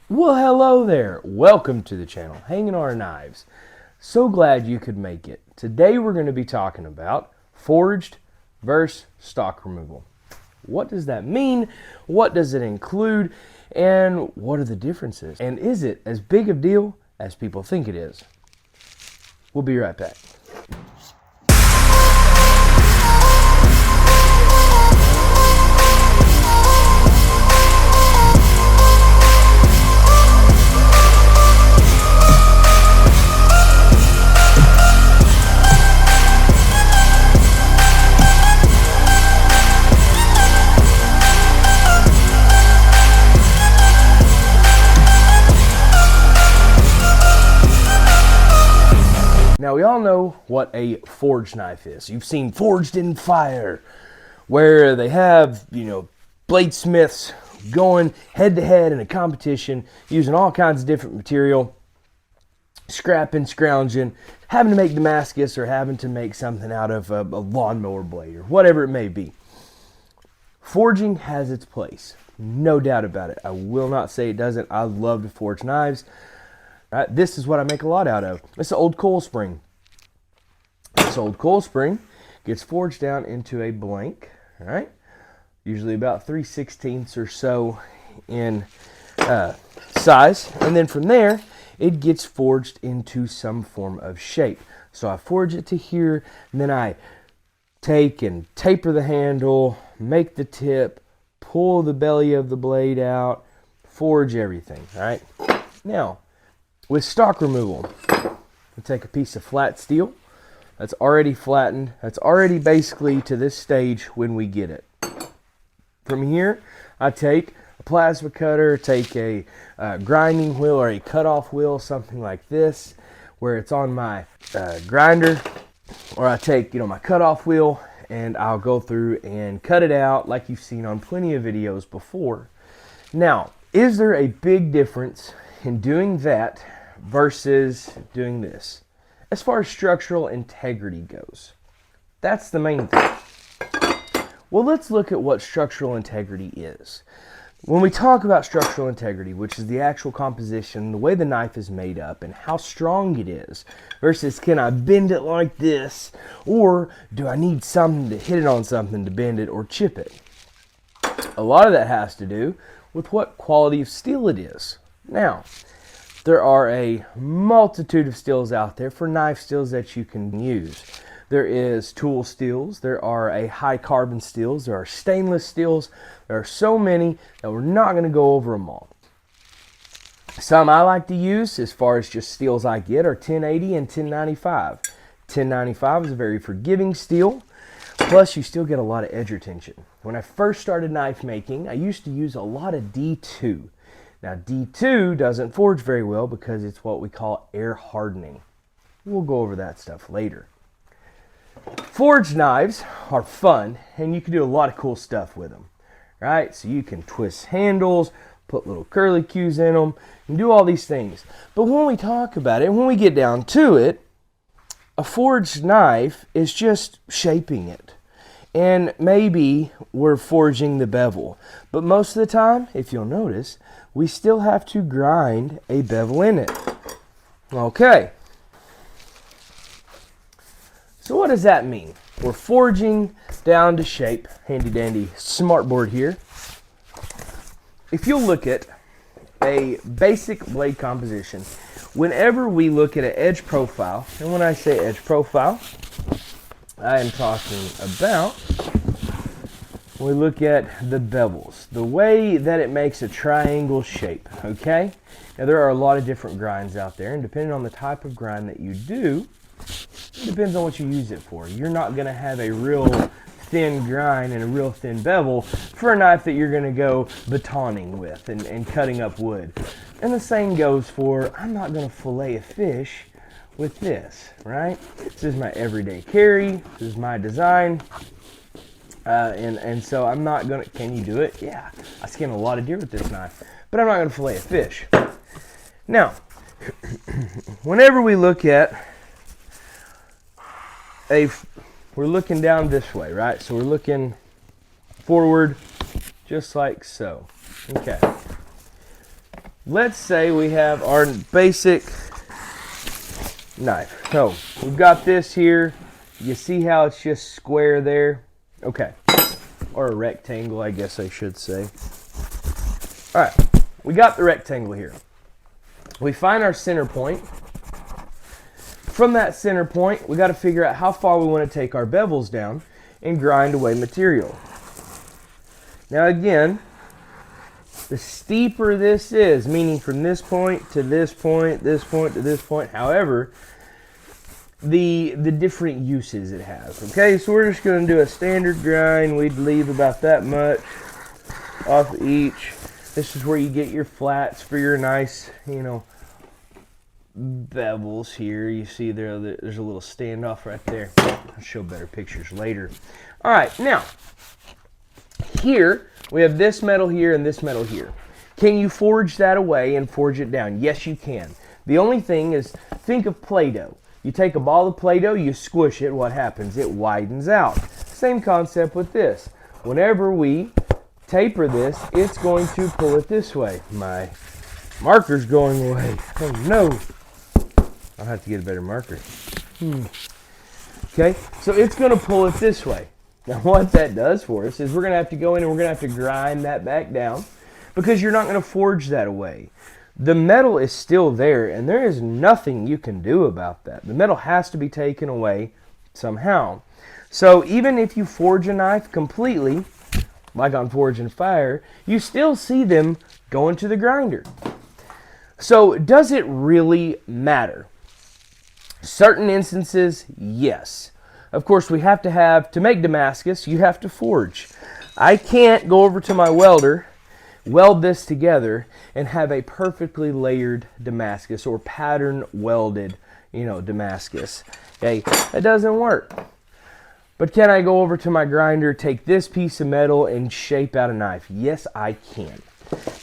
Well, hello there. Welcome to the channel, Hanging Our Knives. So glad you could make it. Today we're going to be talking about forged versus stock removal. What does that mean? What does it include? And what are the differences? And is it as big of a deal as people think it is? We'll be right back. Now, we all know what a forged knife is. You've seen Forged in Fire, where they have, bladesmiths going head to head in a competition, using all kinds of different material, scrapping, scrounging, having to make Damascus or having to make something out of a lawnmower blade or whatever it may be. Forging has its place, no doubt about it. I will not say it doesn't. I love to forge knives. Right, this is what I make a lot out of. It's an old coil spring. This old coil spring gets forged down into a blank, right? Usually about 3/16 or so in size. And then from there, it gets forged into some form of shape. So I forge it to here, and then I take and taper the handle, make the tip, pull the belly of the blade out, forge everything, right? Now, with stock removal, we take a piece of flat steel that's already flattened, that's already basically to this stage when we get it. From here, I take a plasma cutter, take a grinding wheel or a cutoff wheel, something like this, where it's on my grinder, or I take my cutoff wheel and I'll go through and cut it out like you've seen on plenty of videos before. Now, is there a big difference in doing that versus doing this as far as structural integrity goes? That's the main thing. Well, let's look at what structural integrity is. When we talk about structural integrity, which is the actual composition, the way the knife is made up and how strong it is, versus can I bend it like this, or do I need something to hit it on something to bend it or chip it? A lot of that has to do with what quality of steel it is. Now, there are a multitude of steels out there for knife steels that you can use. There is tool steels, there are a high carbon steels, there are stainless steels. There are so many that we're not going to go over them all. Some I like to use, as far as just steels I get, are 1080 and 1095. 1095 is a very forgiving steel, plus you still get a lot of edge retention. When I first started knife making, I used to use a lot of D2. Now, D2 doesn't forge very well because it's what we call air hardening. We'll go over that stuff later. Forged knives are fun, and you can do a lot of cool stuff with them, right? So you can twist handles, put little curly cues in them, and do all these things. But when we talk about it, when we get down to it, a forged knife is just shaping it. And maybe we're forging the bevel. But most of the time, if you'll notice, we still have to grind a bevel in it. Okay. So what does that mean? We're forging down to shape. Handy dandy smartboard here. If you'll look at a basic blade composition, whenever we look at an edge profile, and when I say edge profile, I am talking about when we look at the bevels, the way that it makes a triangle shape, okay? Now, there are a lot of different grinds out there, and depending on the type of grind that you do, it depends on what you use it for. You're not going to have a real thin grind and a real thin bevel for a knife that you're going to go batoning with and cutting up wood. And the same goes for, I'm not going to fillet a fish with this, right? This is my everyday carry. This is my design. And so I'm not going to, can you do it? Yeah, I skin a lot of deer with this knife, but I'm not going to fillet a fish. Now, whenever we look at we're looking down this way, right? So we're looking forward just like so. Okay. let's say we have our basic knife. So we've got this here. You see how it's just square there? Okay. Or a rectangle, I guess I should say. All right, we got the rectangle here. We find our center point. From that center point, we got to figure out how far we want to take our bevels down and grind away material. Now again, the steeper this is, meaning from this point to this point, this point to this point, however, the different uses it has. Okay, so we're just going to do a standard grind. We'd leave about that much off each. This is where you get your flats for your nice, you know, bevels here. You see there's a little standoff right there. I'll show better pictures later. All right, now here we have this metal here and this metal here. Can you forge that away and forge it down? Yes, you can. The only thing is, think of Play-Doh. You take a ball of Play-Doh, you squish it, what happens? It widens out. Same concept with this. Whenever we taper this, it's going to pull it this way. My marker's going away. Oh no. I'll have to get a better marker. Okay, so it's going to pull it this way. Now what that does for us is we're going to have to go in and we're going to have to grind that back down because you're not going to forge that away. The metal is still there and there is nothing you can do about that. The metal has to be taken away somehow. So even if you forge a knife completely, like on Forge and Fire, you still see them go into the grinder. So does it really matter? Certain instances, yes. Of course, we have to make Damascus, you have to forge. I can't go over to my welder, weld this together, and have a perfectly layered Damascus or pattern welded, you know, Damascus. Okay, that doesn't work. But can I go over to my grinder, take this piece of metal, and shape out a knife? Yes, I can.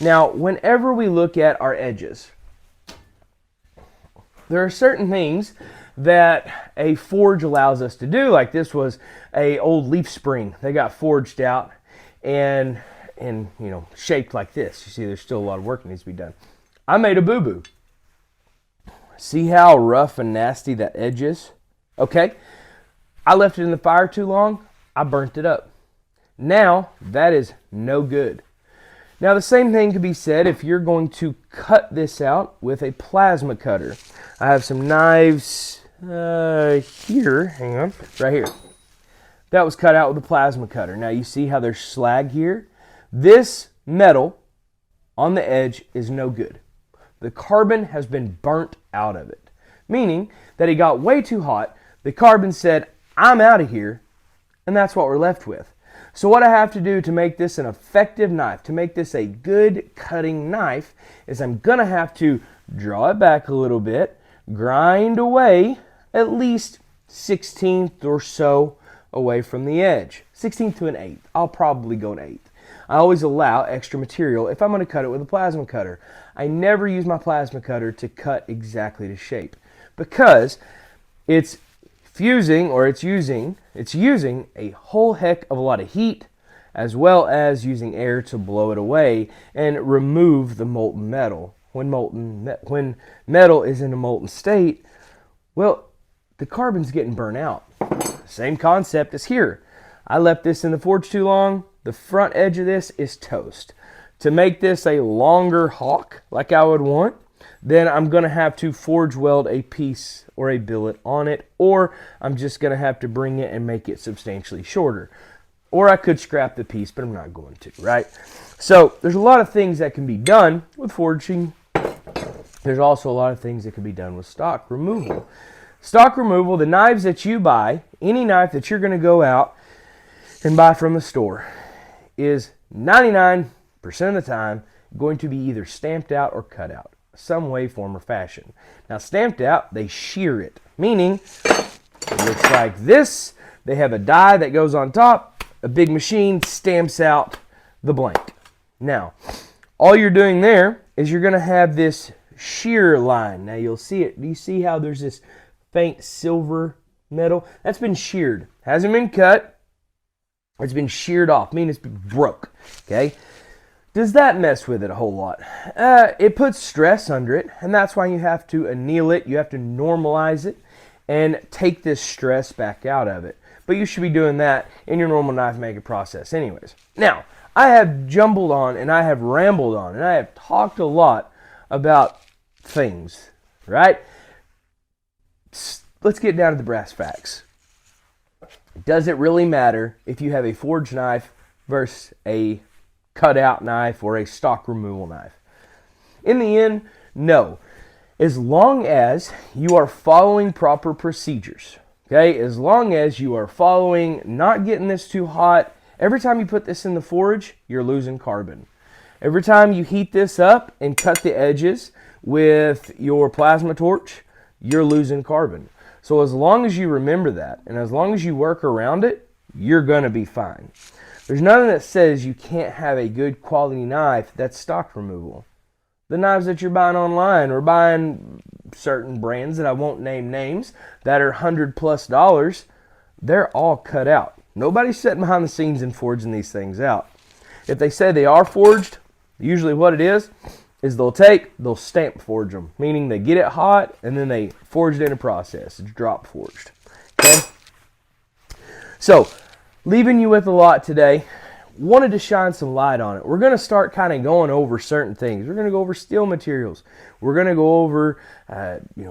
Now, whenever we look at our edges, there are certain things that a forge allows us to do, like this was a old leaf spring. They got forged out and you know, shaped like this. You see, there's still a lot of work that needs to be done. I made a boo-boo. See how rough and nasty that edge is? Okay. I left it in the fire too long. I burnt it up. Now, that is no good. Now, the same thing could be said if you're going to cut this out with a plasma cutter. I have some knives here. Hang on. Right here. That was cut out with a plasma cutter. Now, you see how there's slag here? This metal on the edge is no good. The carbon has been burnt out of it, meaning that it got way too hot. The carbon said, I'm out of here, and that's what we're left with. So what I have to do to make this an effective knife, to make this a good cutting knife, is I'm going to have to draw it back a little bit, grind away at least 1/16 or so away from the edge. 1/16 to 1/8. I'll probably go 1/8. I always allow extra material if I'm going to cut it with a plasma cutter. I never use my plasma cutter to cut exactly to shape because it's fusing, or it's using a whole heck of a lot of heat, as well as using air to blow it away and remove the molten metal. When metal is in a molten state, well, the carbon's getting burnt out. Same concept as here. I left this in the forge too long. The front edge of this is toast. To make this a longer hawk, like I would want, then I'm going to have to forge weld a piece or a billet on it, or I'm just going to have to bring it and make it substantially shorter. Or I could scrap the piece, but I'm not going to, right? So there's a lot of things that can be done with forging. There's also a lot of things that can be done with stock removal. Stock removal, the knives that you buy, any knife that you're going to go out and buy from the store, is 99% of the time going to be either stamped out or cut out, some way, form, or fashion. Now, stamped out, they shear it, meaning it looks like this. They have a die that goes on top. A big machine stamps out the blank. Now, all you're doing there is you're going to have this shear line. Now, you'll see it. Do you see how there's this faint silver metal? That's been sheared. Hasn't been cut. It's been sheared off, meaning it's been broke. Okay? Does that mess with it a whole lot? It puts stress under it, and that's why you have to anneal it, you have to normalize it, and take this stress back out of it. But you should be doing that in your normal knife making process anyways. Now, I have jumbled on, and I have rambled on, and I have talked a lot about things, right? Let's get down to the brass facts. Does it really matter if you have a forged knife versus a cutout knife or a stock removal knife? In the end, no. As long as you are following proper procedures, okay? As long as you are following, not getting this too hot. Every time you put this in the forge, you're losing carbon. Every time you heat this up and cut the edges with your plasma torch, you're losing carbon. So as long as you remember that, and as long as you work around it, you're going to be fine. There's nothing that says you can't have a good quality knife that's stock removal. The knives that you're buying online or buying certain brands that I won't name names that are $100+, they're all cut out. Nobody's sitting behind the scenes and forging these things out. If they say they are forged, usually what it is they'll stamp forge them, meaning they get it hot and then they forge it in a process. It's drop forged. Okay? So, leaving you with a lot today. Wanted to shine some light on it. We're going to start kind of going over certain things. We're going to go over steel materials. We're going to go over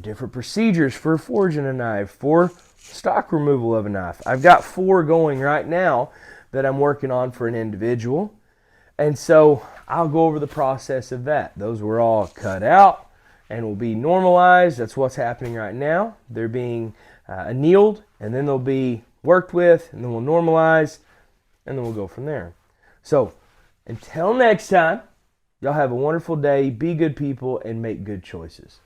different procedures for forging a knife, for stock removal of a knife. I've got 4 going right now that I'm working on for an individual. And so I'll go over the process of that. Those were all cut out and will be normalized. That's what's happening right now. They're being annealed, and then they'll be worked with, and then we'll normalize, and then we'll go from there. So until next time, y'all have a wonderful day, be good people, and make good choices.